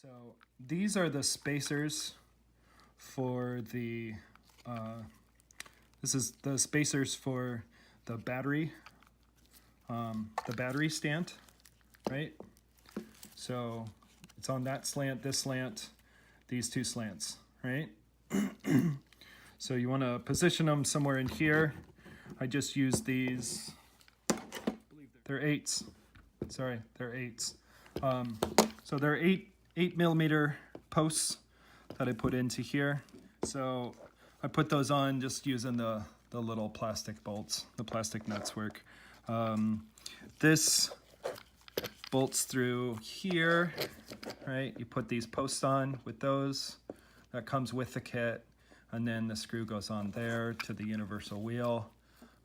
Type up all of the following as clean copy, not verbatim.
So these are the spacers for the, this is the spacers for the battery stand, right? So it's on that slant, this slant, these two slants, right? So you want to position them somewhere in here. I just use these, they're 8s. Sorry, they're 8s. So they're 8mm posts that I put into here. So I put those on just using the little plastic bolts, the plastic nuts work. This bolts through here, right? You put these posts on with those. That comes with the kit. And then the screw goes on there to the universal wheel.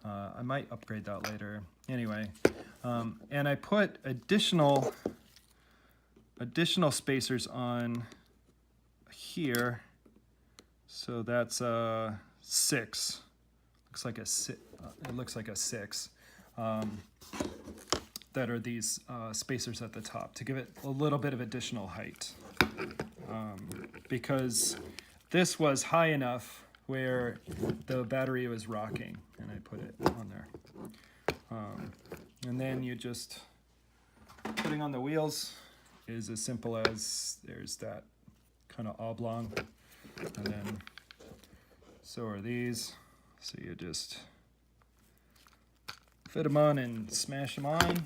I might upgrade that later. Anyway, and I put additional spacers on here. So that's 6. Looks like it looks like a 6. That are these spacers at the top to give it a little bit of additional height. Because this was high enough where the battery was rocking, and I put it on there. And then you just, putting on the wheels is as simple as there's that kind of oblong, and then so are these. So you just fit them on and smash them on.